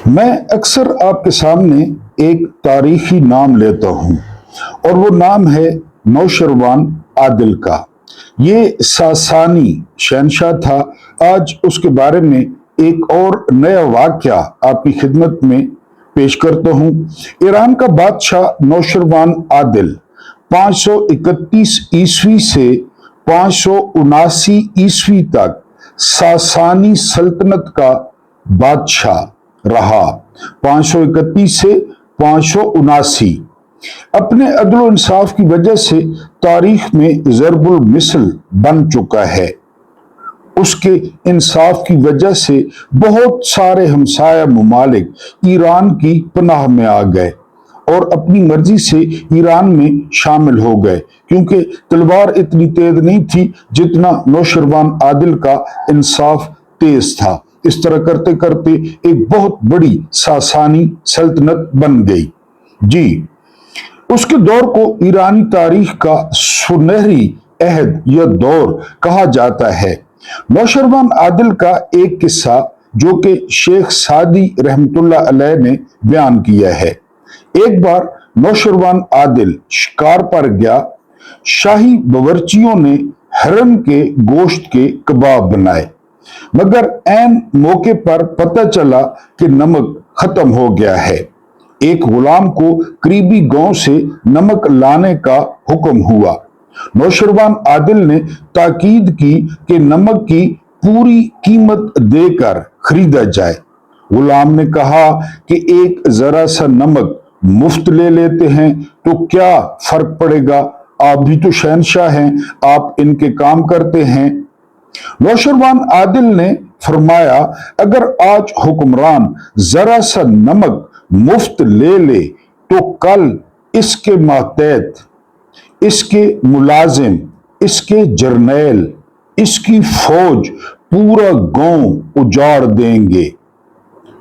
میں اکثر آپ کے سامنے ایک تاریخی نام لیتا ہوں اور وہ نام ہے نوشروان عادل کا۔ یہ ساسانی شہنشاہ تھا۔ آج اس کے بارے میں ایک اور نیا واقعہ آپ کی خدمت میں پیش کرتا ہوں۔ ایران کا بادشاہ نوشروان عادل 531 عیسوی سے 579 عیسوی تک ساسانی سلطنت کا بادشاہ رہا۔ 531 سے 579 اپنے عدل و انصاف کی وجہ سے تاریخ میں ضرب المثل بن چکا ہے۔ اس کے انصاف کی وجہ سے بہت سارے ہمسایہ ممالک ایران کی پناہ میں آ گئے اور اپنی مرضی سے ایران میں شامل ہو گئے، کیونکہ تلوار اتنی تیز نہیں تھی جتنا نوشروان عادل کا انصاف تیز تھا۔ اس طرح کرتے کرتے ایک بہت بڑی ساسانی سلطنت بن گئی۔ جی، اس کے دور کو ایرانی تاریخ کا سنہری عہد یا دور کہا جاتا ہے۔ نوشروان عادل کا ایک قصہ جو کہ شیخ سعدی رحمت اللہ علیہ نے بیان کیا ہے۔ ایک بار نوشروان عادل شکار پر گیا۔ شاہی باورچیوں نے ہرن کے گوشت کے کباب بنائے، مگر عین موقع پر پتہ چلا کہ نمک ختم ہو گیا ہے۔ ایک غلام کو قریبی گاؤں سے نمک لانے کا حکم ہوا۔ نوشروان عادل نے تاکید کی کہ نمک کی پوری قیمت دے کر خریدا جائے۔ غلام نے کہا کہ ایک ذرا سا نمک مفت لے لیتے ہیں تو کیا فرق پڑے گا؟ آپ بھی تو شہنشاہ ہیں، آپ ان کے کام کرتے ہیں۔ نوشروان عادل نے فرمایا، اگر آج حکمران ذرا سا نمک مفت لے لے تو کل اس کے ماتحت، اس کے ملازم، اس کے جرنیل، اس کی فوج پورا گاؤں اجاڑ دیں گے۔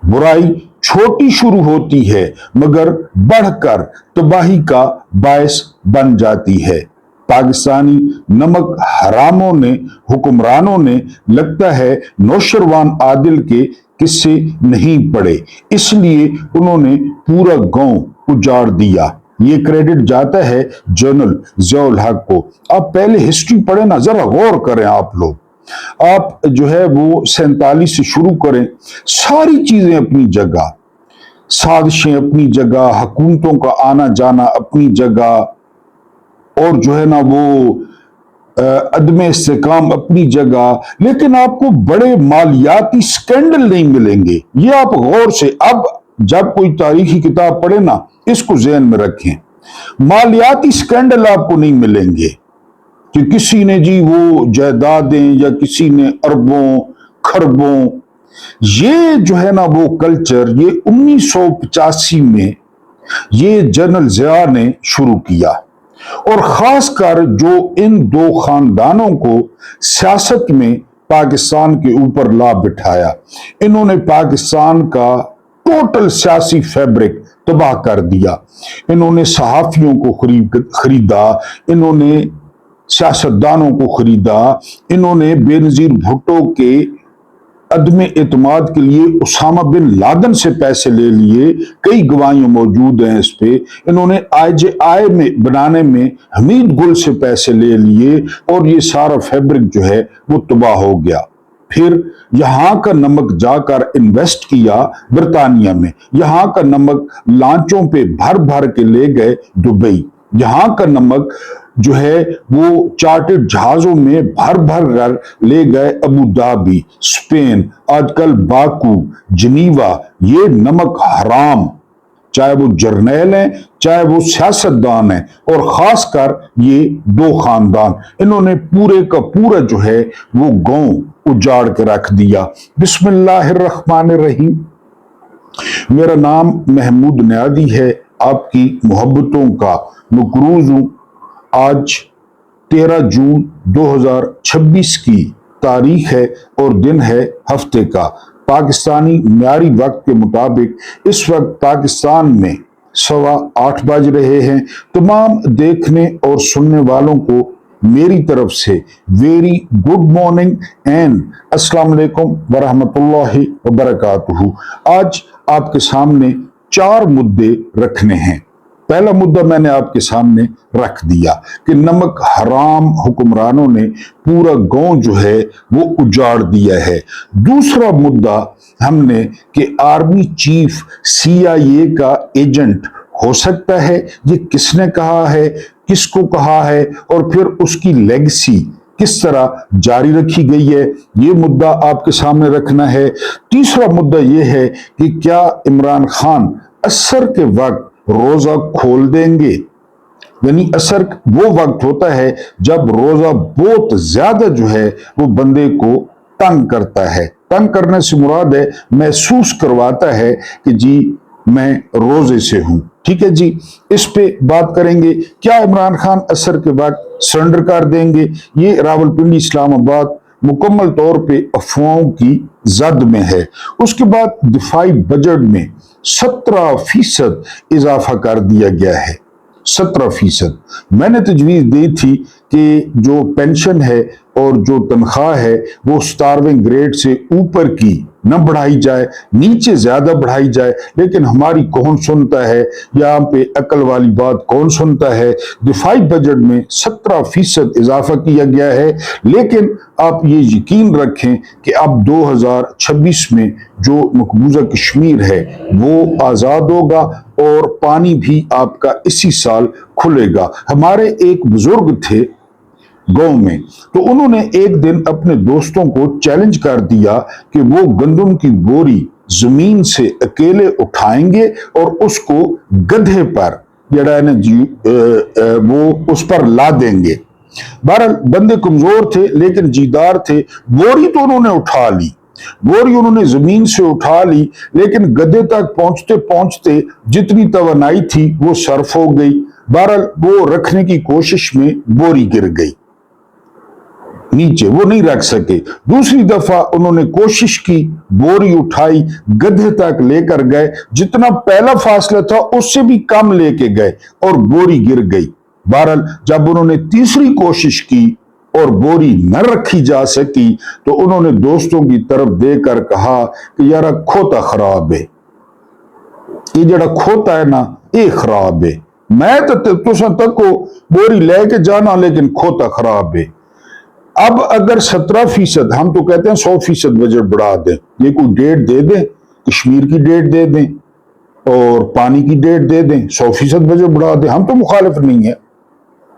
برائی چھوٹی شروع ہوتی ہے مگر بڑھ کر تباہی کا باعث بن جاتی ہے۔ پاکستانی نمک حراموں نے، حکمرانوں نے لگتا ہے نوشروان عادل کے قصے نہیں پڑے، اس لیے انہوں نے پورا گاؤں اجاڑ دیا۔ یہ کریڈٹ جاتا ہے جنرل ضیاء الحق کو۔ آپ پہلے ہسٹری پڑھیں نا، ذرا غور کریں آپ لوگ۔ آپ جو ہے وہ 47 سے شروع کریں، ساری چیزیں اپنی جگہ، سازشیں اپنی جگہ، حکومتوں کا آنا جانا اپنی جگہ، اور جو ہے نا وہ عدم استحکام اپنی جگہ، لیکن آپ کو بڑے مالیاتی سکینڈل نہیں ملیں گے۔ یہ آپ غور سے اب جب کوئی تاریخی کتاب پڑھے نا، اس کو ذہن میں رکھیں، مالیاتی سکینڈل آپ کو نہیں ملیں گے کہ کسی نے جی وہ جائیدادیں یا کسی نے اربوں خربوں۔ یہ جو ہے نا وہ کلچر، یہ 1985 میں یہ جنرل ضیاء نے شروع کیا، اور خاص کر جو ان دو خاندانوں کو سیاست میں پاکستان کے اوپر لا بٹھایا، انہوں نے پاکستان کا ٹوٹل سیاسی فیبرک تباہ کر دیا۔ انہوں نے صحافیوں کو خریدا، انہوں نے سیاستدانوں کو خریدا، انہوں نے بے نظیر بھٹو کے عدم اعتماد کے لیے اسامہ بن لادن سے پیسے لے لیے، کئی گواہیاں موجود ہیں اس پہ۔ انہوں نے IJI میں بنانے میں حمید گل سے پیسے لے لیے، اور یہ سارا فیبرک جو ہے وہ تباہ ہو گیا۔ پھر یہاں کا نمک جا کر انویسٹ کیا برطانیہ میں، یہاں کا نمک لانچوں پہ بھر بھر کے لے گئے دبئی، یہاں کا نمک جو ہے وہ چارٹرڈ جہازوں میں بھر بھر کر لے گئے ابو دھابی، اسپین، آج کل باکو، جنیوا۔ یہ نمک حرام، چاہے وہ جرنیل ہیں چاہے وہ سیاستدان ہیں، اور خاص کر یہ دو خاندان، انہوں نے پورے کا پورا جو ہے وہ گاؤں اجاڑ کے رکھ دیا۔ بسم اللہ الرحمن الرحیم۔ میرا نام محمود نیادی ہے، آپ کی محبتوں کا مقروض ہوں۔ آج 13 جون 2026 کی تاریخ ہے اور دن ہے ہفتے کا۔ پاکستانی معیاری وقت کے مطابق اس وقت پاکستان میں 8:15 بج رہے ہیں۔ تمام دیکھنے اور سننے والوں کو میری طرف سے ویری گڈ مارننگ اینڈ السلام علیکم ورحمۃ اللہ وبرکاتہ۔ آج آپ کے سامنے 4 مدے رکھنے ہیں۔ پہلا مدعا میں نے آپ کے سامنے رکھ دیا کہ نمک حرام حکمرانوں نے پورا گاؤں جو ہے وہ اجاڑ دیا ہے۔ دوسرا مدعا ہم نے کہ آرمی چیف CIA کا ایجنٹ ہو سکتا ہے، یہ کس نے کہا ہے، کس کو کہا ہے، اور پھر اس کی لیگسی کس طرح جاری رکھی گئی ہے، یہ مدعا آپ کے سامنے رکھنا ہے۔ تیسرا مدعا یہ ہے کہ کیا عمران خان عصر کے وقت روزہ کھول دیں گے؟ یعنی عصر وہ وقت ہوتا ہے جب روزہ بہت زیادہ جو ہے وہ بندے کو تنگ کرتا ہے۔ تنگ کرنے سے مراد ہے محسوس کرواتا ہے کہ جی میں روزے سے ہوں۔ ٹھیک ہے جی، اس پہ بات کریں گے۔ کیا عمران خان عصر کے بعد سرنڈر کر دیں گے؟ یہ راولپنڈی اسلام آباد مکمل طور پہ افواہوں کی زد میں ہے۔ اس کے بعد دفاعی بجٹ میں 17% اضافہ کر دیا گیا ہے۔ 17%۔ میں نے تجویز دی تھی کہ جو پینشن ہے اور جو تنخواہ ہے وہ 17ویں گریڈ سے اوپر کی نہ بڑھائی جائے، نیچے زیادہ بڑھائی جائے، لیکن ہماری کون سنتا ہے؟ یہاں پہ عقل والی بات کون سنتا ہے؟ دفاعی بجٹ میں 17% اضافہ کیا گیا ہے، لیکن آپ یہ یقین رکھیں کہ اب 2026 میں جو مقبوضہ کشمیر ہے وہ آزاد ہوگا اور پانی بھی آپ کا اسی سال کھلے گا۔ ہمارے ایک بزرگ تھے گاؤں میں، تو انہوں نے ایک دن اپنے دوستوں کو چیلنج کر دیا کہ وہ گندم کی بوری زمین سے اکیلے اٹھائیں گے اور اس کو گدھے پر وہ اس پر لا دیں گے۔ بہرحال بندے کمزور تھے لیکن جیدار تھے، بوری تو انہوں نے اٹھا لی، بوری انہوں نے زمین سے اٹھا لی، لیکن گدھے تک پہنچتے پہنچتے جتنی توانائی تھی وہ صرف ہو گئی۔ بہرحال وہ رکھنے کی کوشش میں بوری گر گئی نیچے، وہ نہیں رکھ سکے۔ دوسری دفعہ انہوں نے کوشش کی، بوری اٹھائی، گدھے تک لے کر گئے، جتنا پہلا فاصلہ تھا اس سے بھی کم لے کے گئے اور بوری گر گئی۔ بہرحال جب انہوں نے تیسری کوشش کی اور بوری نہ رکھی جا سکی تو انہوں نے دوستوں کی طرف دے کر کہا کہ یار کھوتا خراب ہے، یہ جڑا کھوتا ہے نا یہ خراب ہے، میں تو تساں تکو بوری لے کے جانا لیکن کھوتا خراب ہے۔ اب اگر 17%، ہم تو کہتے ہیں 100% بجٹ بڑھا دیں، یہ کوئی ڈیٹ دے دیں، کشمیر کی ڈیٹ دے دیں اور پانی کی ڈیٹ دے دیں، 100% بجٹ بڑھا دیں، ہم تو مخالف نہیں ہیں،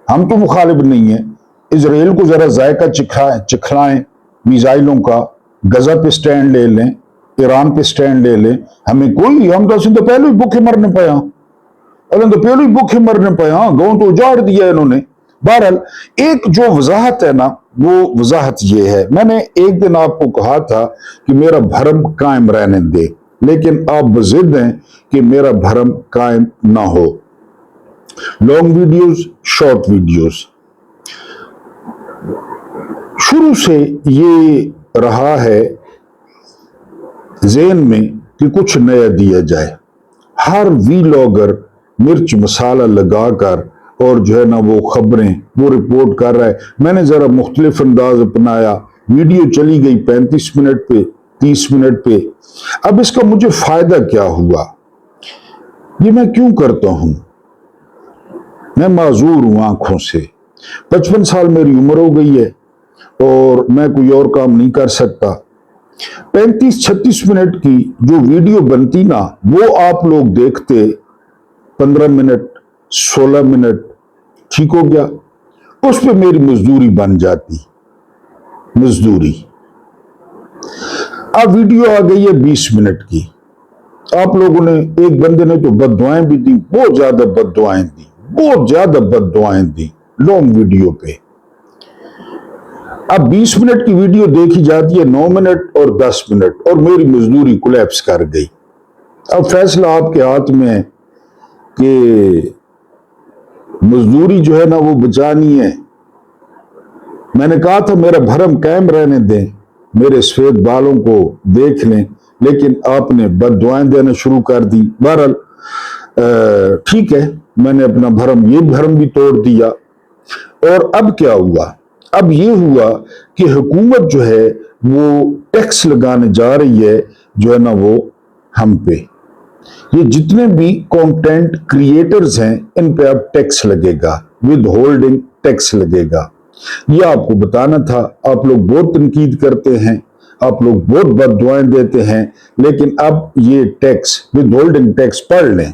ہم تو مخالف نہیں ہیں۔ اسرائیل کو ذرا ذائقہ چکھلائیں میزائلوں کا، غزہ پہ سٹینڈ لے لیں، ایران پہ سٹینڈ لے لیں، ہمیں کوئی، ہم تو پہلے ہی بھوکے مرنے پیا، گاؤں تو اجاڑ دیا انہوں نے۔ بہرحال ایک جو وضاحت ہے نا وہ وضاحت یہ ہے، میں نے ایک دن آپ کو کہا تھا کہ میرا بھرم قائم رہنے دے، لیکن آپ بضد ہیں کہ میرا بھرم قائم نہ ہو۔ لانگ ویڈیوز، شارٹ ویڈیوز، شروع سے یہ رہا ہے ذہن میں کہ کچھ نیا دیا جائے۔ ہر ویلاگر مرچ مسالہ لگا کر اور جو ہے نا وہ خبریں وہ رپورٹ کر رہا ہے۔ میں نے ذرا مختلف انداز اپنایا، ویڈیو چلی گئی 35 منٹ پہ، 30 منٹ پہ۔ اب اس کا مجھے فائدہ کیا ہوا؟ یہ میں کیوں کرتا ہوں؟ میں معذور ہوں آنکھوں سے، 55 سال میری عمر ہو گئی ہے اور میں کوئی اور کام نہیں کر سکتا۔ 35-36 منٹ کی جو ویڈیو بنتی نا وہ آپ لوگ دیکھتے 15 منٹ 16 منٹ، ٹھیک ہو گیا، اس پہ میری مزدوری بن جاتی، مزدوری۔ اب ویڈیو آ گئی ہے 20 منٹ کی، آپ لوگوں نے، ایک بندے نے تو بد دعائیں بھی دی، بہت زیادہ بد دعائیں دی، بہت زیادہ بد دعائیں دی لانگ ویڈیو پہ۔ اب 20 منٹ کی ویڈیو دیکھی جاتی ہے 9 منٹ اور 10 منٹ، اور میری مزدوری کولیپس کر گئی۔ اب فیصلہ آپ کے ہاتھ میں ہے کہ مزدوری جو ہے نا وہ بچانی ہے۔ میں نے کہا تھا میرا بھرم قائم رہنے دیں، میرے سفید بالوں کو دیکھ لیں، لیکن آپ نے بد دعائیں دینا شروع کر دی۔ بہرحال ٹھیک ہے، میں نے اپنا یہ بھرم بھی توڑ دیا۔ اور اب کیا ہوا؟ اب یہ ہوا کہ حکومت جو ہے وہ ٹیکس لگانے جا رہی ہے جو ہے نا وہ ہم پہ، یہ جتنے بھی کنٹینٹ کریٹرز ہیں ان پہ اب ٹیکس لگے گا، ود ہولڈنگ ٹیکس لگے گا۔ یہ آپ کو بتانا تھا۔ آپ لوگ بہت تنقید کرتے ہیں، آپ لوگ بہت بد دعائیں دیتے ہیں، لیکن اب یہ ٹیکس ود ہولڈنگ ٹیکس پڑھ لیں۔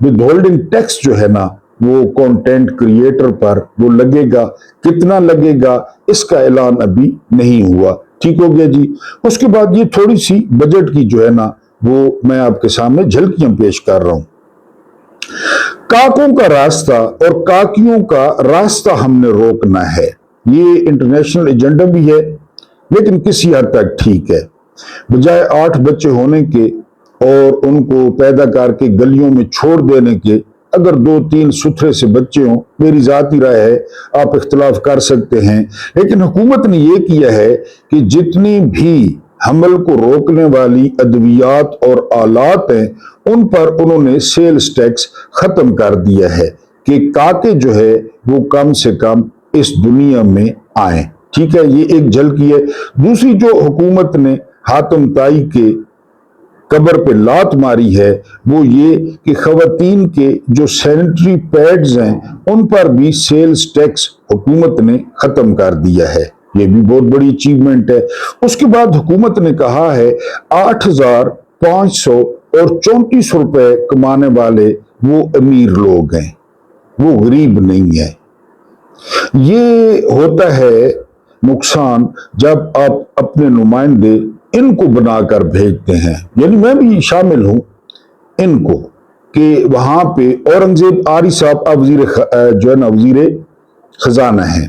ود ہولڈنگ ٹیکس جو ہے نا وہ کنٹینٹ کریٹر پر وہ لگے گا۔ کتنا لگے گا اس کا اعلان ابھی نہیں ہوا۔ ٹھیک ہو گیا جی۔ اس کے بعد یہ تھوڑی سی بجٹ کی جو ہے نا وہ میں آپ کے سامنے جھلکیاں پیش کر رہا ہوں۔ کاکوں کا راستہ اور کاکیوں کا راستہ ہم نے روکنا ہے، یہ انٹرنیشنل ایجنڈا بھی ہے، لیکن کسی حد تک ٹھیک ہے۔ بجائے 8 بچے ہونے کے اور ان کو پیدا کر کے گلیوں میں چھوڑ دینے کے، اگر 2-3 ستھرے سے بچے ہوں، میری ذاتی رائے ہے، آپ اختلاف کر سکتے ہیں، لیکن حکومت نے یہ کیا ہے کہ جتنی بھی حمل کو روکنے والی ادویات اور آلات ہیں ان پر انہوں نے سیلز ٹیکس ختم کر دیا ہے کہ کاکے جو ہے وہ کم سے کم اس دنیا میں آئیں۔ ٹھیک ہے، یہ ایک جھلکی ہے۔ دوسری جو حکومت نے حاتم طائی کے قبر پہ لات ماری ہے وہ یہ کہ خواتین کے جو سینیٹری پیڈز ہیں ان پر بھی سیلز ٹیکس حکومت نے ختم کر دیا ہے۔ یہ بھی بہت بڑی اچیومنٹ ہے۔ اس کے بعد حکومت نے کہا ہے 8,500 اور 34 روپے کمانے والے وہ امیر لوگ ہیں، وہ غریب نہیں ہیں۔ یہ ہوتا ہے نقصان جب آپ اپنے نمائندے ان کو بنا کر بھیجتے ہیں، یعنی میں بھی شامل ہوں ان کو، کہ وہاں پہ اورنگزیب آری صاحب اب جو ہے نا وزیر خزانہ ہیں،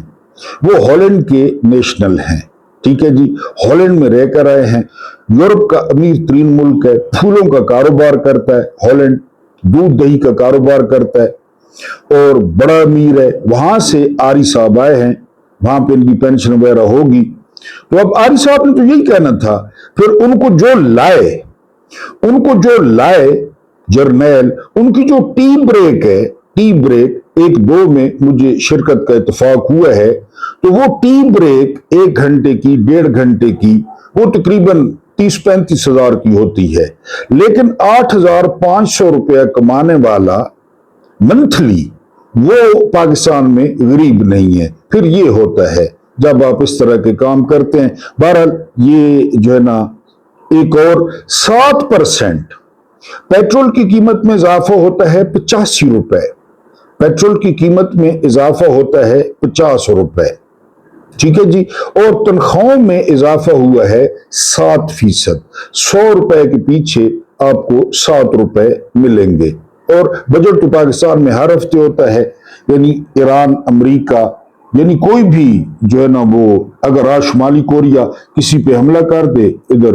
وہ ہالینڈ کے نیشنل ہیں۔ ٹھیک ہے جی، ہالینڈ میں رہ کر آئے ہیں، یورپ کا امیر ترین ملک ہے، پھولوں کا کاروبار کرتا ہے ہالینڈ، دودھ دہی کا کاروبار کرتا ہے اور بڑا امیر ہے۔ وہاں سے آری صاحب آئے ہیں، وہاں پہ ان کی پینشن وغیرہ ہوگی۔ تو اب آری صاحب نے تو یہی کہنا تھا، پھر ان کو جو لائے جرنیل، ان کی جو ٹی بریک ہے، ٹی بریک 1-2 میں مجھے شرکت کا اتفاق ہوا ہے، تو وہ ٹی بریک 1 گھنٹے کی 1.5 گھنٹے کی وہ تقریباً 30-35 ہزار کی ہوتی ہے، لیکن 8,500 روپیہ کمانے والا منتھلی وہ پاکستان میں غریب نہیں ہے۔ پھر یہ ہوتا ہے جب آپ اس طرح کے کام کرتے ہیں۔ بہرحال یہ جو ہے نا ایک اور 7% پیٹرول کی قیمت میں اضافہ ہوتا ہے 85 روپے، پیٹرول کی قیمت میں اضافہ ہوتا ہے 50 روپے۔ ٹھیک ہے جی، اور تنخواہوں میں اضافہ ہوا ہے 7%۔ 100 روپے کے پیچھے آپ کو 7 روپے ملیں گے۔ اور بجٹ تو پاکستان میں ہر ہفتے ہوتا ہے، یعنی ایران، امریکہ، یعنی کوئی بھی جو ہے نا وہ اگر آج شمالی کوریا کسی پہ حملہ کر دے، ادھر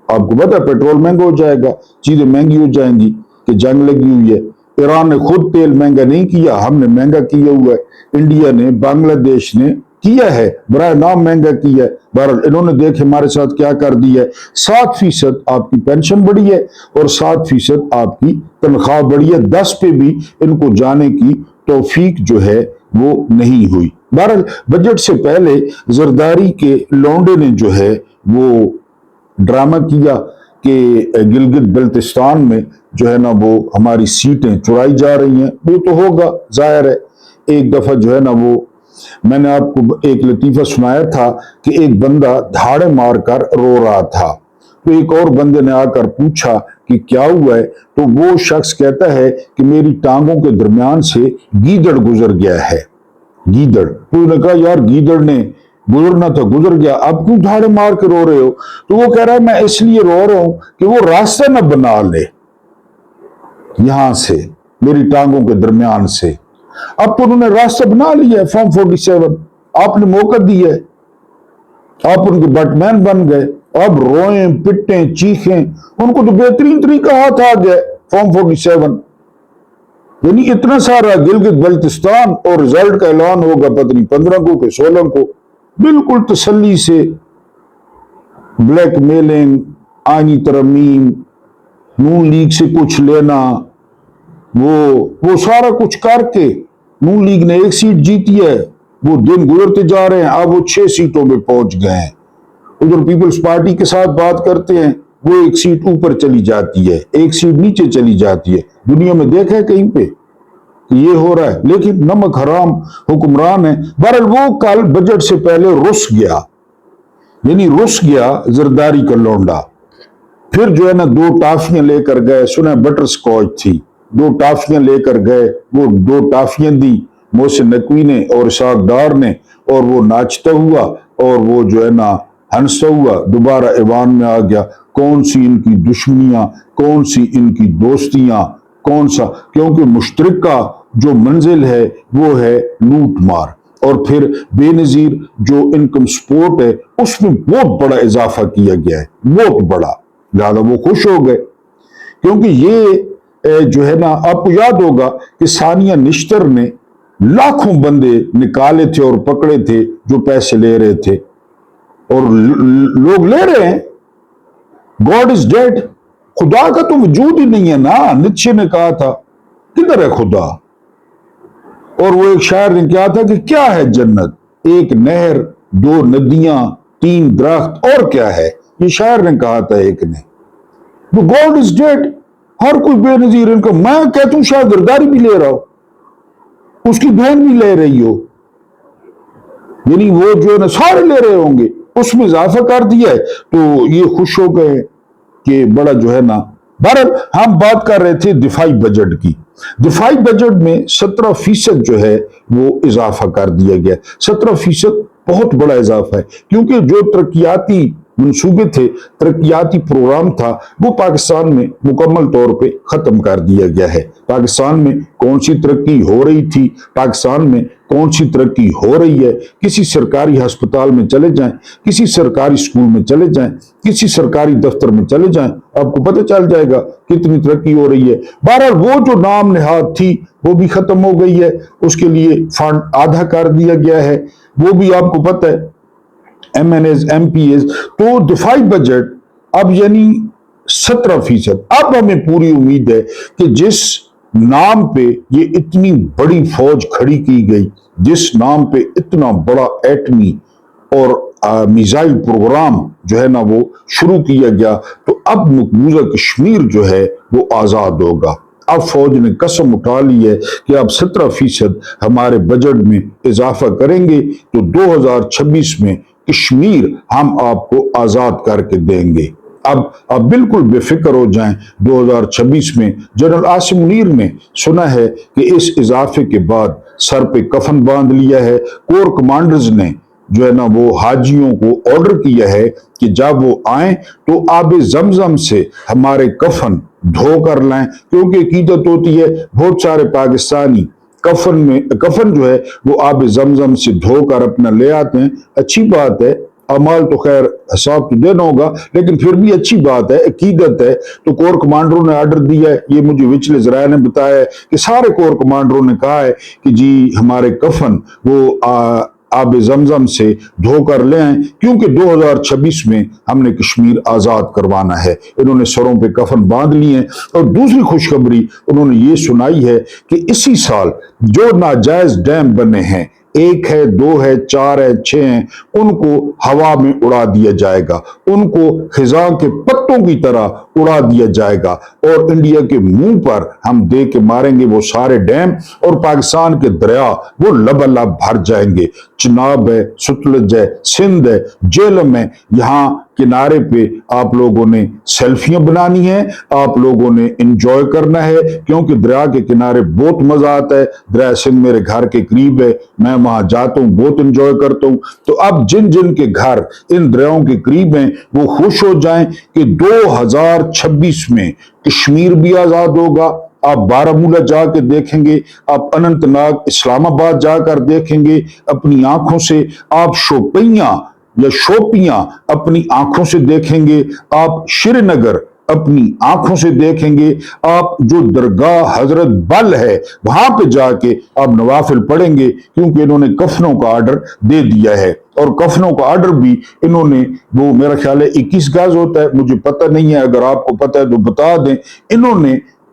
آپ کو پتا پیٹرول مہنگا ہو جائے گا، چیزیں مہنگی ہو جائیں گی کہ جنگ لگی ہوئی ہے۔ ایران نے خود تیل مہنگا نہیں کیا، ہم نے مہنگا کیا ہوا ہے، انڈیا نے، بنگلہ دیش نے کیا ہے، برائے نام مہنگا کیا ہے۔ بہرحال انہوں نے دیکھ ہمارے ساتھ کیا کر دیا ہے، 7% آپ کی پینشن بڑھی ہے اور 7% آپ کی تنخواہ بڑھی ہے، 10 پہ بھی ان کو جانے کی توفیق جو ہے وہ نہیں ہوئی۔ بہرحال بجٹ سے پہلے زرداری کے لونڈے نے جو ہے وہ ڈرامہ کیا کہ گلگت بلتستان میں جو ہے نا وہ ہماری سیٹیں چرائی جا رہی ہیں۔ وہ تو ہوگا، ظاہر ہے۔ ایک دفعہ جو ہے نا وہ میں نے آپ کو ایک لطیفہ سنایا تھا کہ ایک بندہ دھاڑے مار کر رو رہا تھا، تو ایک اور بندے نے آ کر پوچھا کہ کیا ہوا ہے، تو وہ شخص کہتا ہے کہ میری ٹانگوں کے درمیان سے گیدڑ گزر گیا ہے۔ گیدڑ، تو انہوں نے کہا یار گیدڑ نے گزرنا تھا گزر گیا، اب کیوں دھاڑے مار کے رو رہے ہو؟ تو وہ کہہ رہا ہے میں اس لیے رو رہا ہوں کہ وہ راستہ نہ بنا لے یہاں سے، میری ٹانگوں کے درمیان سے۔ اب تو انہوں نے راستہ بنا لیا ہے، فارم 47 آپ نے موقع دیا ہے، آپ ان کے بیٹ مین بن گئے، اب روئیں پٹیں چیخیں، ان کو تو بہترین طریقہ ہاتھ آ گیا فارم 47، یعنی اتنا سارا گلگت بلتستان اور رزلٹ کا اعلان ہوگا پتہ نہیں 15 کو کہ 16 کو، بالکل تسلی سے۔ بلیک میلنگ، آئینی ترمیم، نون لیگ سے کچھ لینا، وہ سارا کچھ کر کے نون لیگ نے 1 سیٹ جیتی ہے، وہ دن گزرتے جا رہے ہیں، اب وہ 6 سیٹوں میں پہنچ گئے ہیں۔ ادھر پیپلز پارٹی کے ساتھ بات کرتے ہیں وہ ایک سیٹ اوپر چلی جاتی ہے، ایک سیٹ نیچے چلی جاتی ہے۔ دنیا میں دیکھا ہے کہیں پہ کہ یہ ہو رہا ہے؟ لیکن نمک حرام حکمران ہے۔ بہرحال وہ کل بجٹ سے پہلے رس گیا، یعنی رس گیا زرداری کا لونڈا۔ پھر جو ہے نا 2 ٹافیاں لے کر گئے، سنا بٹر سکوچ تھی، 2 ٹافیاں لے کر گئے، وہ 2 ٹافیاں دی محسن نقوی نے اور اسحاق ڈار نے، اور وہ ناچتا ہوا اور وہ جو ہے نا ہنستا ہوا دوبارہ ایوان میں آ گیا۔ کون سی ان کی دشمنیاں، کون سی ان کی دوستیاں، کون سا، کیونکہ مشترکہ جو منزل ہے وہ ہے لوٹ مار، اور پھر بے نظیر جو انکم سپورٹ ہے اس میں بہت بڑا اضافہ کیا گیا ہے، بہت بڑا، لہذا وہ خوش ہو گئے۔ کیونکہ یہ جو ہے نا آپ کو یاد ہوگا کہ ثانیہ نشتر نے لاکھوں بندے نکالے تھے اور پکڑے تھے جو پیسے لے رہے تھے، اور لوگ لے رہے ہیں۔ گاڈ از ڈیڈ، خدا کا تو وجود ہی نہیں ہے نا۔ نیچے نے کہا تھا کدھر ہے خدا؟ اور وہ ایک شاعر نے کہا تھا کہ کیا ہے جنت؟ 1 نہر، 2 ندیاں، 3 درخت، اور کیا ہے؟ یہ شاعر نے کہا تھا ایک نے۔ تو گاڈ از ڈیڈ، ہر کوئی بے نظیر ان کا۔ میں کہتا ہوں شاید غداری بھی لے رہا ہو، اس کی بہن بھی لے رہی ہو، یعنی وہ جو ہے نا سارے لے رہے ہوں گے، اس میں اضافہ کر دیا ہے تو یہ خوش ہو گئے کہ بڑا جو ہے نا۔ بہرحال ہم بات کر رہے تھے دفاعی بجٹ کی۔ دفاعی بجٹ میں 17% جو ہے وہ اضافہ کر دیا گیا۔ 17% بہت بڑا اضافہ ہے، کیونکہ جو ترقیاتی منصوبے تھے، ترقیاتی پروگرام تھا، وہ پاکستان میں مکمل طور پہ ختم کر دیا گیا ہے۔ پاکستان میں کون سی ترقی ہو رہی تھی، پاکستان میں کون سی ترقی ہو رہی ہے، کسی سرکاری ہسپتال میں چلے جائیں، کسی سرکاری اسکول میں چلے جائیں، کسی سرکاری دفتر میں چلے جائیں، آپ کو پتہ چل جائے گا کتنی ترقی ہو رہی ہے۔ بہرحال وہ جو نام نہاد تھی وہ بھی ختم ہو گئی ہے، اس کے لیے فنڈ آدھا کر دیا گیا ہے، وہ بھی آپ کو پتہ ہے، MNAs, MPAs. تو دفاعی بجٹ اب یعنی 17%۔ اب ہمیں پوری امید ہے کہ جس نام پہ یہ اتنی بڑی فوج کھڑی کی گئی، جس نام پہ اتنا بڑا ایٹمی اور میزائل پروگرام جو ہے نا وہ شروع کیا گیا، تو اب مقبوضہ کشمیر جو ہے وہ آزاد ہوگا۔ اب فوج نے قسم اٹھا لی ہے کہ اب 17% ہمارے بجٹ میں اضافہ کریں گے تو 2026 میں کشمیر ہم آپ کو آزاد کر کے دیں گے۔ اب بالکل بے فکر ہو جائیں۔ 2026 میں جنرل عاصم منیر نے سنا ہے کہ اس اضافے کے بعد سر پہ کفن باندھ لیا ہے۔ کور کمانڈرز نے جو ہے نا وہ حاجیوں کو آرڈر کیا ہے کہ جب وہ آئیں تو آب زمزم سے ہمارے کفن دھو کر لائیں، کیونکہ عقیدت ہوتی ہے بہت سارے پاکستانی کفن جو ہے وہ آب زمزم سے دھو کر اپنا لے آتے ہیں۔ اچھی بات ہے، اعمال تو خیر حساب تو دینا ہوگا، لیکن پھر بھی اچھی بات ہے، عقیدت ہے۔ تو کور کمانڈروں نے آرڈر دیا ہے، یہ مجھے وچلے ذرائع نے بتایا ہے کہ سارے کور کمانڈروں نے کہا ہے کہ جی ہمارے کفن وہ آب زمزم سے دھو کر لے آئیں، کیونکہ 2026 میں ہم نے کشمیر آزاد کروانا ہے۔ انہوں نے سروں پہ کفن باندھ لیے ہیں۔ اور دوسری خوشخبری انہوں نے یہ سنائی ہے کہ اسی سال جو ناجائز ڈیم بنے ہیں، 1 ہے، 2 ہے، 4 ہے، 6 ہیں، ان کو ہوا میں اڑا دیا جائے گا، ان کو خزاں کے پتوں کی طرح اڑا دیا جائے گا، اور انڈیا کے منہ پر ہم دے کے ماریں گے وہ سارے ڈیم، اور پاکستان کے دریا وہ لبالب بھر جائیں گے۔ چناب ہے، ستلج ہے، سندھ ہے، جہلم ہے، یہاں کنارے پہ آپ لوگوں نے سیلفیاں بنانی ہیں، آپ لوگوں نے انجوائے کرنا ہے، کیونکہ دریا کے کنارے بہت مزہ آتا ہے۔ دریا سندھ میرے گھر کے قریب ہے، میں وہاں جاتا ہوں، بہت انجوائے کرتا ہوں۔ تو اب جن جن کے گھر ان دریاؤں کے قریب ہیں وہ خوش ہو جائیں کہ 2026 میں کشمیر بھی آزاد ہوگا۔ آپ بارہمولہ جا کے دیکھیں گے، آپ اننت ناگ، اسلام آباد جا کر دیکھیں گے اپنی آنکھوں سے، آپ شوپیاں یا شوپیاں اپنی آنکھوں سے دیکھیں گے، آپ شری نگر اپنی آنکھوں سے دیکھیں گے، آپ جو درگاہ حضرت بل ہے وہاں پہ جا کے آپ نوافل پڑھیں گے، کیونکہ انہوں نے کفنوں کا آرڈر دے دیا ہے۔ اور کفنوں کا آرڈر بھی انہوں نے، وہ میرا خیال ہے 21 گز ہوتا ہے، مجھے پتہ نہیں ہے، اگر آپ کو پتہ ہے تو بتا دیں۔ انہوں نے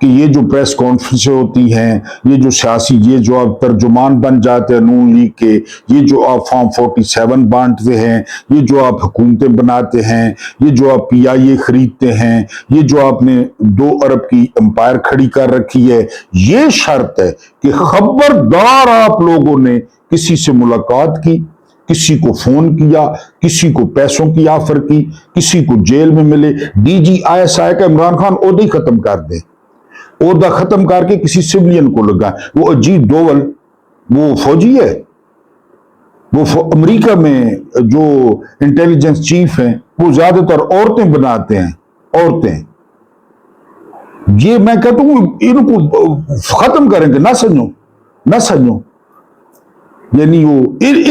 کہ یہ جو پریس کانفرنسیں ہوتی ہیں، یہ جو سیاسی، یہ جو آپ ترجمان بن جاتے ہیں نون لیگ کے، یہ جو آپ فارم 47 بانٹتے ہیں، یہ جو آپ حکومتیں بناتے ہیں، یہ جو آپ پی آئی اے خریدتے ہیں، یہ جو آپ نے 2 ارب کی امپائر کھڑی کر رکھی ہے، یہ شرط ہے کہ خبردار آپ لوگوں نے کسی سے ملاقات کی، کسی کو فون کیا، کسی کو پیسوں کی آفر کی، کسی کو جیل میں ملے، D G I S I کا عمران خان عہدہ ہی ختم کر دے، عہدہ ختم کر کے کسی سویلین کو لگا۔ وہ اجیت ڈوول وہ فوجی ہے، وہ امریکہ میں جو انٹیلیجنس چیف ہیں وہ زیادہ تر عورتیں بناتے ہیں، عورتیں۔ یہ میں کہتا ہوں ان کو ختم کریں گے، نہ سنو، یعنی وہ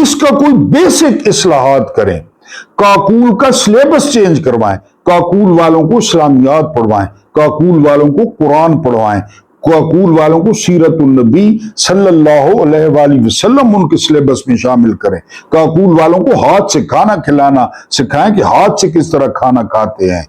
اس کا کوئی بیسک اصلاحات کریں، کاکول کا سلیبس چینج کروائیں، کاکول والوں کو اسلامیات پڑھوائیں، کاکول والوں کو قرآن پڑھوائیں، کاکول والوں کو سیرت النبی صلی اللہ علیہ وآلہ وسلم ان کے سلیبس میں شامل کریں، کاکول والوں کو ہاتھ سے کھانا کھلانا سکھائیں کہ ہاتھ سے کس طرح کھانا کھاتے ہیں،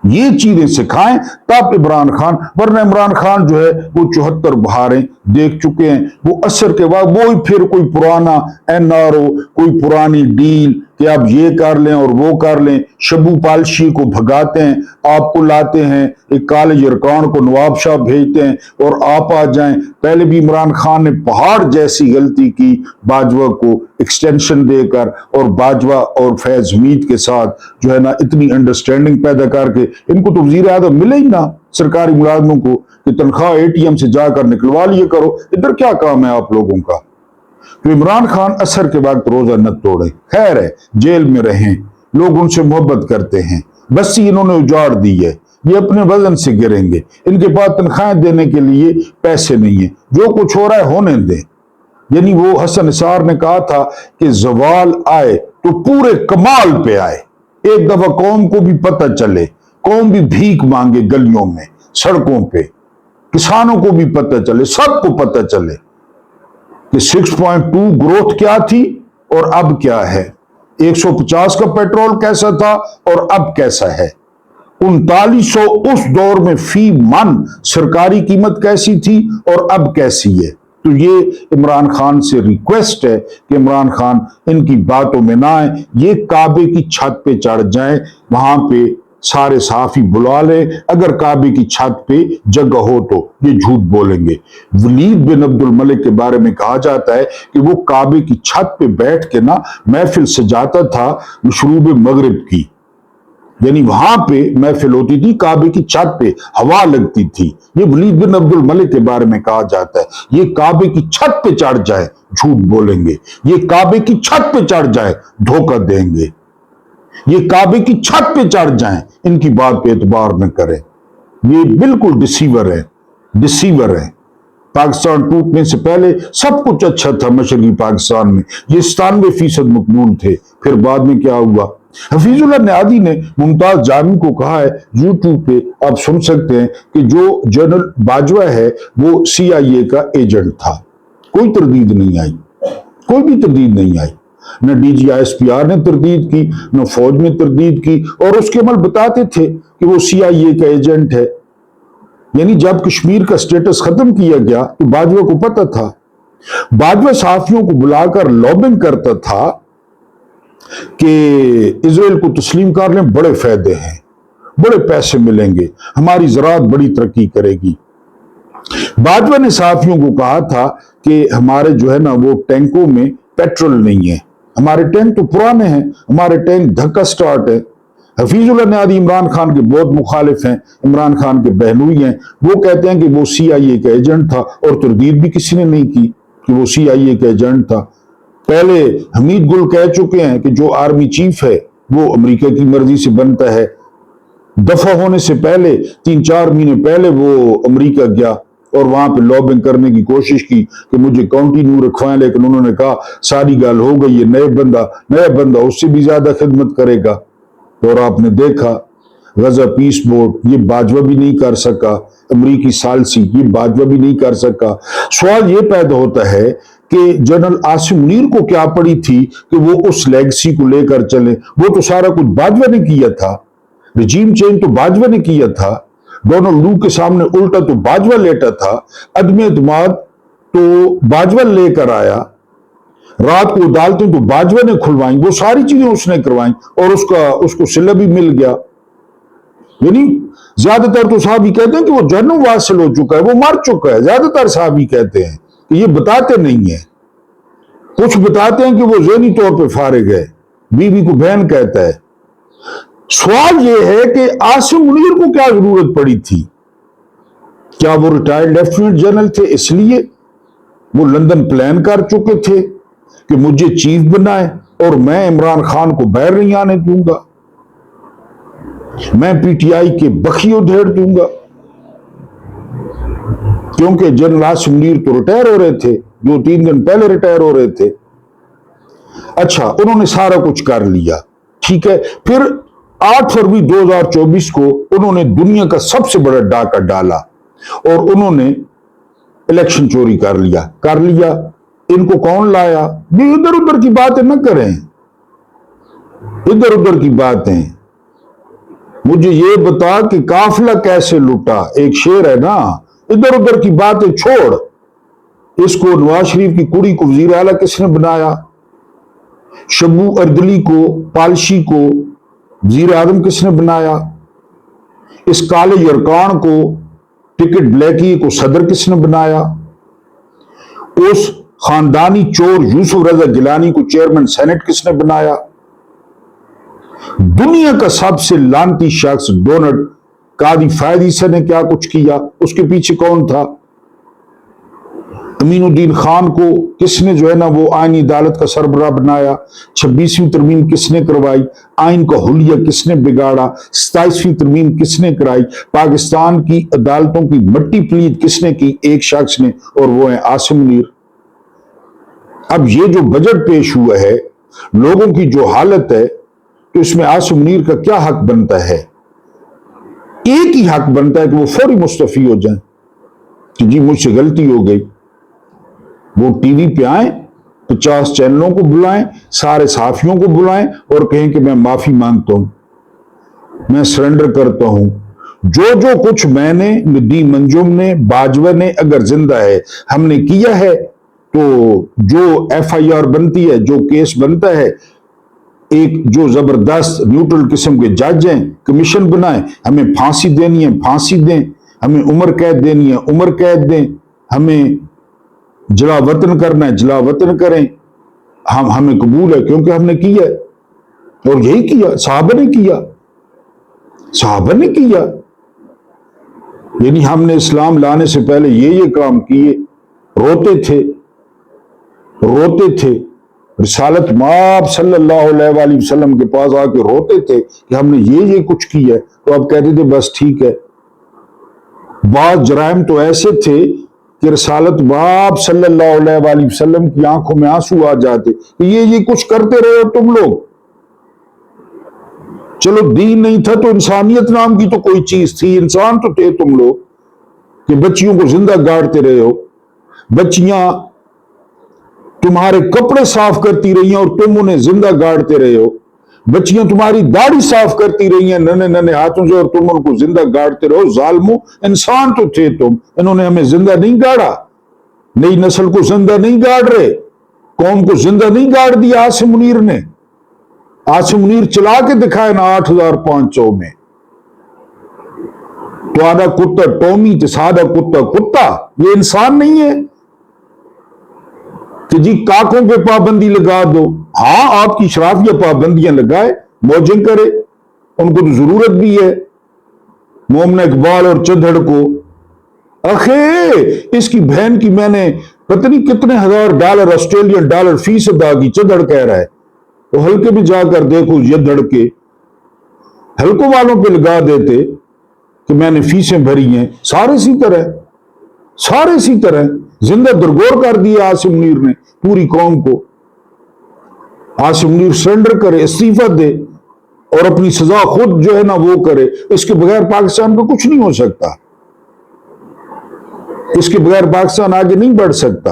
یہ چیزیں سکھائیں تب عمران خان، ورنہ عمران خان جو ہے وہ 74 بہاریں دیکھ چکے ہیں، وہ اثر کے بعد وہی پھر کوئی پرانا این آر او، کوئی پرانی ڈیل کہ آپ یہ کر لیں اور وہ کر لیں، شبو پالشی کو بھگاتے ہیں، آپ کو لاتے ہیں، ایک کالج ارکان کو نواب شاہ بھیجتے ہیں اور آپ آ جائیں۔ پہلے بھی عمران خان نے پہاڑ جیسی غلطی کی باجوہ کو ایکسٹینشن دے کر، اور باجوہ اور فیض حمید کے ساتھ جو ہے نا اتنی انڈرسٹینڈنگ پیدا کر کے، ان کو تو وزیر اعظم ملے ہی نہ سرکاری ملازموں کو کہ تنخواہ اے ٹی ایم سے جا کر نکلوا لیے کرو، ادھر کیا کام ہے آپ لوگوں کا؟ تو عمران خان اثر کے وقت روزہ نہ توڑے، خیر ہے جیل میں رہیں، لوگ ان سے محبت کرتے ہیں، بسی انہوں نے اجاڑ دی ہے، یہ اپنے وزن سے گریں گے، ان کے پاس تنخواہیں دینے کے لیے پیسے نہیں ہیں، جو کچھ ہو رہا ہے ہونے دیں۔ یعنی وہ حسن نثار نے کہا تھا کہ زوال آئے تو پورے کمال پہ آئے، ایک دفعہ قوم کو بھی پتہ چلے، قوم بھی بھیک مانگے گلیوں میں، سڑکوں پہ، کسانوں کو بھی پتہ چلے، سب کو پتہ چلے کہ 6.2 گروتھ کیا تھی اور اب کیا ہے، 150 کا پیٹرول کیسا تھا اور اب کیسا ہے، 3900 اس دور میں فی من سرکاری قیمت کیسی تھی اور اب کیسی ہے۔ تو یہ عمران خان سے ریکویسٹ ہے کہ عمران خان ان کی باتوں میں نہ آئیں، یہ کعبے کی چھت پہ چڑھ جائیں، وہاں پہ سارے صحافی بلا لیں، اگر کعبے کی چھت پہ جگہ ہو تو یہ جھوٹ بولیں گے۔ ولید بن عبد الملک کے بارے میں کہا جاتا ہے کہ وہ کعبے کی چھت پہ بیٹھ کے نا محفل سجاتا تھا مشروب مغرب کی، یعنی وہاں پہ محفل ہوتی تھی، کعبے کی چھت پہ ہوا لگتی تھی، یہ ولید بن عبد الملک کے بارے میں کہا جاتا ہے۔ یہ کعبے کی چھت پہ چڑھ جائے جھوٹ بولیں گے، یہ کعبے کی چھت پہ چڑھ جائے دھوکہ دیں گے، یہ کعبے کی چھت پہ چڑھ جائیں ان کی بات پہ اعتبار نہ کریں، یہ بالکل ڈسیور ہے۔ پاکستان ٹوٹنے سے پہلے سب کچھ اچھا تھا مشرقی پاکستان میں، یہ 97% مقبول تھے، پھر بعد میں کیا ہوا؟ حفیظ اللہ نیادی نے ممتاز جامی کو کہا ہے یوٹیوب پہ، آپ سن سکتے ہیں، کہ جو جنرل باجوہ ہے وہ سی آئی اے کا ایجنٹ تھا، کوئی تردید نہیں آئی، کوئی بھی تردید نہیں آئی، نہ D G I S P R نے تردید کی، نہ فوج نے تردید کی، اور اس کے عمل بتاتے تھے کہ وہ سی آئی اے کا ایجنٹ ہے۔ یعنی جب کشمیر کا سٹیٹس ختم کیا گیا تو باجوہ کو پتہ تھا، باجوہ صحافیوں کو بلا کر لابنگ کرتا تھا کہ اسرائیل کو تسلیم کر لیں، بڑے فائدے ہیں، بڑے پیسے ملیں گے، ہماری زراعت بڑی ترقی کرے گی۔ باجوہ نے صحافیوں کو کہا تھا کہ ہمارے جو ہے نا وہ ٹینکوں میں پیٹرول نہیں ہے، ہمارے ٹینک تو پرانے ہیں، ہمارے ٹینک دھکا سٹارٹ ہے۔ حفیظ اللہ نیادی عمران خان کے بہت مخالف ہیں، عمران خان کے بہنوئی ہیں، وہ کہتے ہیں کہ وہ سی آئی اے کا ایجنٹ تھا، اور تردید بھی کسی نے نہیں کی کہ وہ سی آئی اے کا ایجنٹ تھا۔ پہلے حمید گل کہہ چکے ہیں کہ جو آرمی چیف ہے وہ امریکہ کی مرضی سے بنتا ہے، دفع ہونے سے پہلے 3-4 مہینے پہلے وہ امریکہ گیا اور وہاں پہ لابنگ کرنے کی کوشش کی کہ مجھے کانٹینیو رکھوائیں، لیکن انہوں نے کہا ساری گال ہو گئی ہے، نیا بندہ اس سے بھی زیادہ خدمت کرے گا، اور آپ نے دیکھا غزہ پیس بورڈ یہ باجوہ بھی نہیں کر سکا، امریکی ثالثی یہ باجوہ بھی نہیں کر سکا۔ سوال یہ پیدا ہوتا ہے کہ جنرل عاصم منیر کو کیا پڑی تھی کہ وہ اس لیگسی کو لے کر چلیں، وہ تو سارا کچھ باجوہ نے کیا تھا، رجیم چینج تو باجوہ نے کیا تھا، ڈونلڈ لو کے سامنے الٹا تو باجوہ لیٹا تھا، عدم اعتماد تو باجوہ لے کر آیا، رات کو عدالتیں تو باجوہ نے کھلوائیں، وہ ساری چیزیں اس نے کروائیں، اور اس کو صلہ بھی مل گیا۔ یعنی زیادہ تر تو صحابی کہتے ہیں کہ وہ جہنم واصل ہو چکا ہے، وہ مر چکا ہے، زیادہ تر صحابی کہتے ہیں کہ یہ بتاتے نہیں ہیں۔ کچھ بتاتے ہیں کہ وہ ذہنی طور پہ فارغ ہے، بیوی کو بہن کہتا ہے۔ سوال یہ ہے کہ عاصم منیر کو کیا ضرورت پڑی تھی؟ کیا وہ ریٹائرڈ لیفٹیننٹ جنرل تھے اس لیے وہ لندن پلان کر چکے تھے کہ مجھے چیف بنائے اور میں عمران خان کو باہر نہیں آنے دوں گا، میں پی ٹی آئی کے بخیو دھیڑ دوں گا؟ کیونکہ جنرل عاصم منیر تو ریٹائر ہو رہے تھے، 2-3 دن پہلے ریٹائر ہو رہے تھے۔ اچھا، انہوں نے سارا کچھ کر لیا، ٹھیک ہے۔ پھر 8 فروری 2024 کو انہوں نے دنیا کا سب سے بڑا ڈاکہ ڈالا اور انہوں نے الیکشن چوری کر لیا۔ ان کو کون لایا؟ یہ ادھر ادھر کی باتیں نہ کریں، ادھر ادھر کی باتیں۔ مجھے یہ بتا کہ قافلہ کیسے لوٹا، ایک شعر ہے نا، ادھر ادھر کی باتیں چھوڑ۔ اس کو نواز شریف کی کڑی کو وزیر اعلیٰ کس نے بنایا؟ شبو اردلی کو، پالشی کو وزیر اعظم کس نے بنایا؟ اس کالے یرکان کو، ٹکٹ بلیکی کو صدر کس نے بنایا؟ اس خاندانی چور یوسف رضا گیلانی کو چیئرمین سینٹ کس نے بنایا؟ دنیا کا سب سے لعنتی شخص ڈونلڈ قاضی فائد عیسی نے کیا کچھ کیا؟ اس کے پیچھے کون تھا؟ امین الدین خان کو کس نے جو ہے نا وہ آئینی عدالت کا سربراہ بنایا؟ 26ویں ترمیم کس نے کروائی؟ آئین کا حلیہ کس نے بگاڑا؟ 27ویں ترمیم کس نے کرائی؟ پاکستان کی عدالتوں کی مٹی پلید کس نے کی؟ ایک شخص نے، اور وہ ہے عاصم منیر۔ اب یہ جو بجٹ پیش ہوا ہے، لوگوں کی جو حالت ہے، تو اس میں عاصم منیر کا کیا حق بنتا ہے؟ ایک ہی حق بنتا ہے کہ وہ فوری مستعفی ہو جائیں کہ جی مجھ سے غلطی ہو گئی۔ وہ ٹی وی پہ آئیں، 50 چینلوں کو بلائیں، سارے صحافیوں کو بلائیں اور کہیں کہ میں معافی مانگتا ہوں، میں سرنڈر کرتا ہوں، جو کچھ میں نے، ندیم انجم نے، باجوہ نے اگر زندہ ہے ہم نے کیا ہے، تو جو ایف آئی آر بنتی ہے، جو کیس بنتا ہے، ایک جو زبردست نیوٹرل قسم کے جج ہیں کمیشن بنائیں، ہمیں پھانسی دینی ہے پھانسی دیں، ہمیں عمر قید دینی ہے عمر قید دیں، ہمیں جلا وطن کرنا ہے جلا وطن کریں، ہمیں قبول ہے کیونکہ ہم نے کیا ہے۔ اور یہی کیا صحابہ نے کیا، صحابہ نے کیا۔ یعنی ہم نے اسلام لانے سے پہلے یہ کام کیے، روتے تھے، رسالت مآب صلی اللہ علیہ وآلہ وسلم کے پاس آ کے روتے تھے کہ ہم نے یہ کچھ کیا ہے، تو اب کہتے تھے بس ٹھیک ہے۔ بعض جرائم تو ایسے تھے کہ رسالت مآب صلی اللہ علیہ وآلہ وسلم کی آنکھوں میں آنسو آ جاتے کہ یہ کچھ کرتے رہے ہو تم لوگ۔ چلو دین نہیں تھا تو انسانیت نام کی تو کوئی چیز تھی، انسان تو تھے تم لوگ، کہ بچیوں کو زندہ گاڑتے رہے ہو، بچیاں تمہارے کپڑے صاف کرتی رہی ہیں اور تم انہیں زندہ گاڑتے رہے ہو، بچیاں تمہاری داڑھی صاف کرتی رہی ہیں ننے ہاتھوں سے اور تم ان کو زندہ گاڑتے رہو۔ ظالمو، انسان تو تھے تم، انہوں نے ہمیں زندہ نہیں گاڑا، نئی نسل کو زندہ نہیں گاڑ رہے، قوم کو زندہ نہیں گاڑ دیا عاصم منیر نے۔ عاصم منیر چلا کے دکھائے نا 8500 میں، تو آدھا کتا ٹومی تو سادہ کتا، یہ انسان نہیں ہے کہ جی کاکوں پہ پابندی لگا دو۔ ہاں آپ کی شرافیہ پابندیاں لگائے، موجیں کرے، ان کو تو ضرورت بھی ہے، مومنہ اقبال اور چدھڑ کو۔ اس کی بہن کی میں نے پتہ نہیں کتنے $1000 آسٹریلین ڈالر فیس ادا کی، چدھڑ کہہ رہا ہے، وہ ہلکے بھی جا کر دیکھو، یہ دھڑ کے ہلکوں والوں پہ لگا دیتے کہ میں نے فیسیں بھری ہیں، سارے اسی طرح زندہ درگور کر دیا عاصم منیر نے پوری قوم کو۔ عاصم منیر سرنڈر کرے، استعفیٰ دے اور اپنی سزا خود جو ہے نا وہ کرے، اس کے بغیر پاکستان کو کچھ نہیں ہو سکتا، اس کے بغیر پاکستان آگے نہیں بڑھ سکتا۔